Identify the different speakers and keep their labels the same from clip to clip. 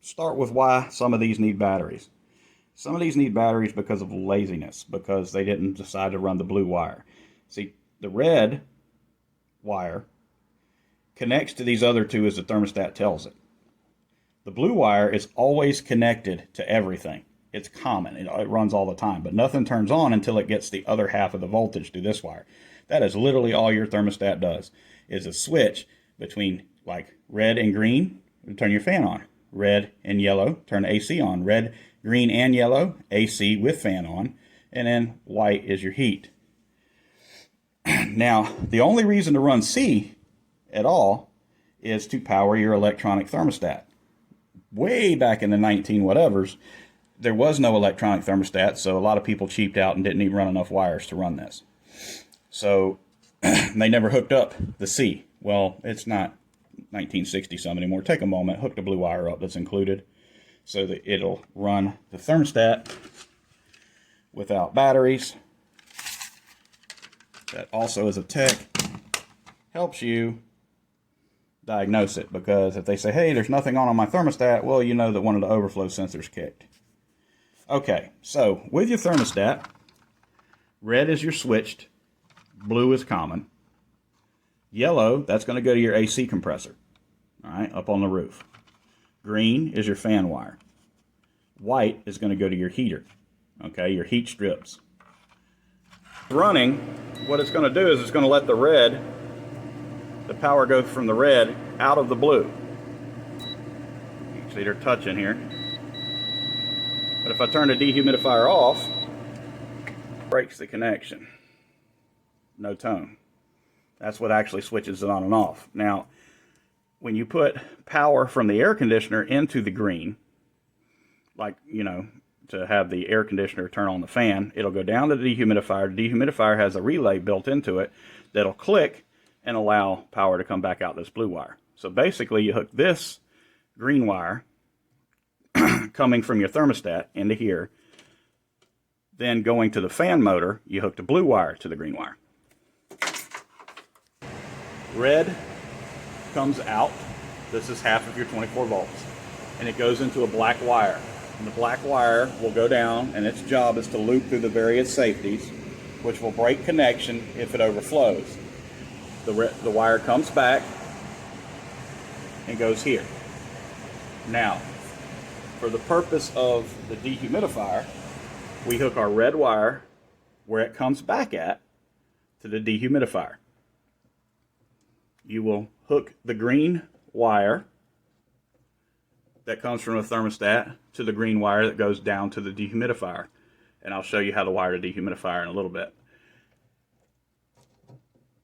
Speaker 1: start with why some of these need batteries. Some of these need batteries because of laziness, because they didn't decide to run the blue wire. See, the red wire connects to these other two as the thermostat tells it. The blue wire is always connected to everything. It's common. It runs all the time, but nothing turns on until it gets the other half of the voltage through this wire. That is literally all your thermostat does, is a switch between like red and green, turn your fan on. Red and yellow, turn AC on. Red, green, and yellow, AC with fan on. And then white is your heat. Now, the only reason to run C at all is to power your electronic thermostat. Way back in the 19 whatevers, there was no electronic thermostat, so a lot of people cheaped out and didn't even run enough wires to run this. So they never hooked up the C. Well, it's not 1960 some anymore. Take a moment, hook the blue wire up that's included so that it'll run the thermostat without batteries. That also, as a tech, helps you diagnose it, because if they say, hey, there's nothing on my thermostat, well, you know that one of the overflow sensors kicked. Okay, so with your thermostat, red is your switched, blue is common. Yellow, that's going to go to your AC compressor, all right, up on the roof. Green is your fan wire. White is going to go to your heater, okay, your heat strips. Running, what it's going to do is it's going to let the power go from the red out of the blue. You can see they're touching here. But if I turn the dehumidifier off, it breaks the connection. No tone. That's what actually switches it on and off. Now, when you put power from the air conditioner into the green, like, you know, to have the air conditioner turn on the fan, it'll go down to the dehumidifier. The dehumidifier has a relay built into it that'll click and allow power to come back out this blue wire. So basically, you hook this green wire coming from your thermostat into here. Then going to the fan motor, you hook the blue wire to the green wire. Red comes out. This is half of your 24 volts. And it goes into a black wire. And the black wire will go down, and its job is to loop through the various safeties, which will break connection if it overflows. The wire comes back and goes here. Now, for the purpose of the dehumidifier, we hook our red wire where it comes back at to the dehumidifier. You will hook the green wire that comes from the thermostat to the green wire that goes down to the dehumidifier. And I'll show you how to wire the dehumidifier in a little bit.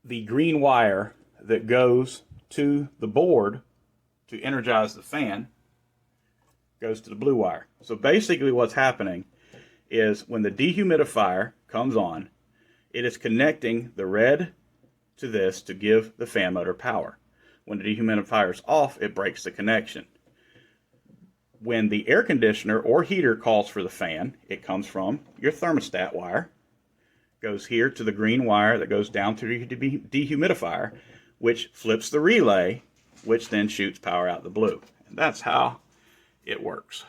Speaker 1: The green wire that goes to the board to energize the fan goes to the blue wire. So basically what's happening is when the dehumidifier comes on, it is connecting the red to this to give the fan motor power. When the dehumidifier is off, it breaks the connection. When the air conditioner or heater calls for the fan, it comes from your thermostat wire, goes here to the green wire that goes down to the dehumidifier, which flips the relay, which then shoots power out the blue. And that's how it works.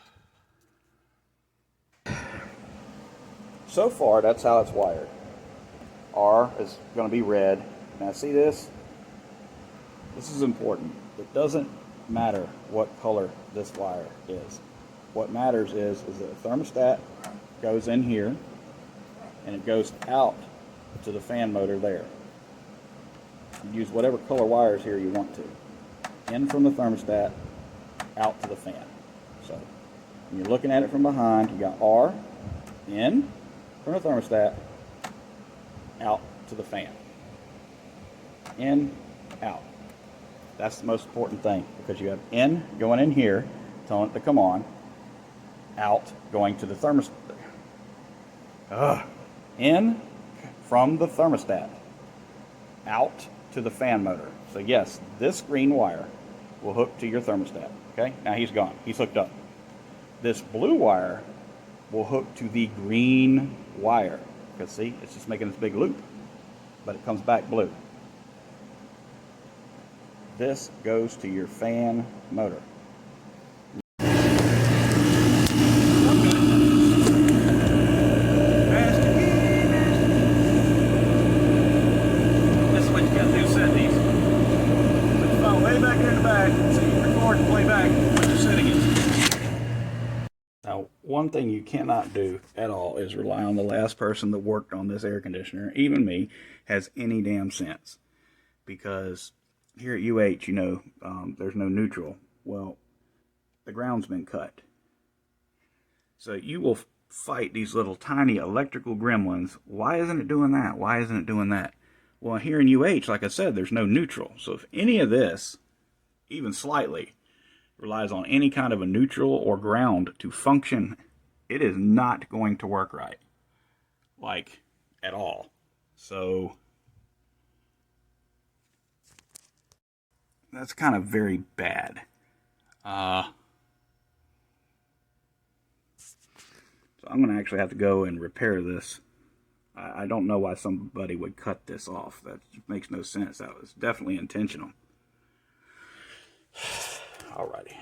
Speaker 1: So far, that's how it's wired. R is going to be red. Now see this? This is important. It doesn't matter what color this wire is. What matters is that the thermostat goes in here and it goes out to the fan motor there. You use whatever color wires here you want to. In from the thermostat, out to the fan. So when you're looking at it from behind, you got R, in from the thermostat, out to the fan. In, out. That's the most important thing, because you have in going in here, telling it to come on, out going to the thermostat. In from the thermostat, out to the fan motor. So yes, this green wire will hook to your thermostat. Okay, now he's gone. He's hooked up. This blue wire will hook to the green wire. Because see, it's just making this big loop, but it comes back blue. This goes to your fan motor. one thing you cannot do at all is rely on the last person that worked on this air conditioner, even me, has any damn sense. Because here at UH, you know, there's no neutral. Well, the ground's been cut. So you will fight these little tiny electrical gremlins. Why isn't it doing that? Why isn't it doing that? Well, here in UH, like I said, there's no neutral. So if any of this, even slightly, relies on any kind of a neutral or ground to function, it is not going to work right. Like, at all. So that's kind of very bad. So I'm going to actually have to go and repair this. I don't know why somebody would cut this off. That makes no sense. That was definitely intentional. Alrighty.